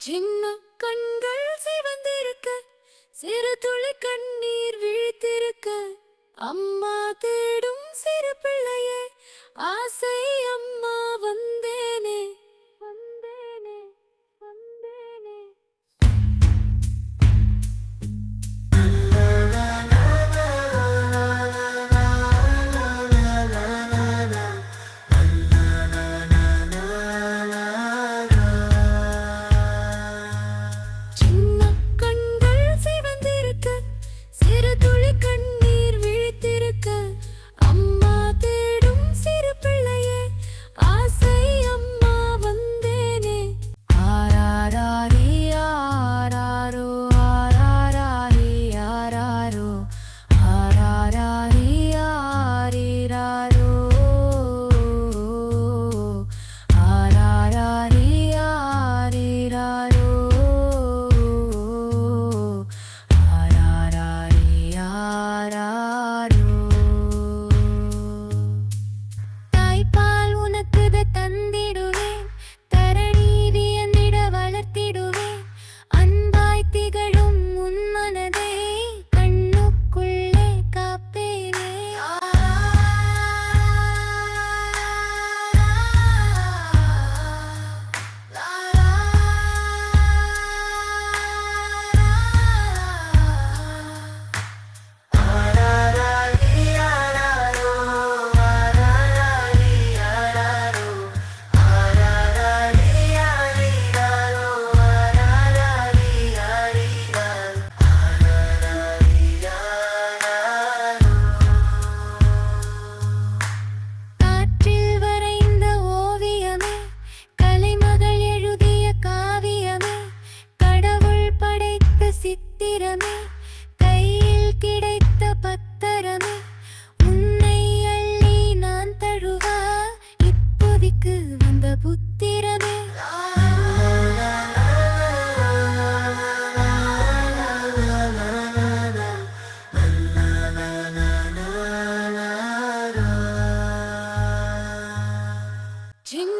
சின்ன கண்கள் சிவந்திருக்க, சிறு துளி கண்ணீர் விழித்திருக்க, அம்மா தேடும் சிறு பிள்ளையே, ஆசை அம்மா வந்தேனே வந்தேனே வந்தேனே. சின்ன கண்கள் சிவந்திருக்க, சிறு துளி கண்ணீர் விழித்திருக்க, அம்மா தேடும் சிறு பிள்ளையே, ஆசை அம்மா வந்தேனே. ஆராராரி ஆராரோ, ஆராராரி ஆராரோ, ஆராராரி ஆரிராரோ, ஆராராரி ஆரிராரோ, ஆராராரி ஆராரோ. தாய்ப்பால் உனக்குத தந்திடுவேன், தரணி வியந்திட வளர்த்திடுவேன், அன்பாய் திகழும் உன் மனதை கண்ணுக்குள்ளே காப்பேனே. காற்றில் வரைந்த ஓவியமே, கலைமகள் எழுதிய காவியமே, கடவுள் படைத்த சித்திரமே, கையில் கிடைத்த பத்திரமே, உன்னை அள்ளி நான் தழுவ இப்போதைக்கு வந்த புத்திரமே. சின்ன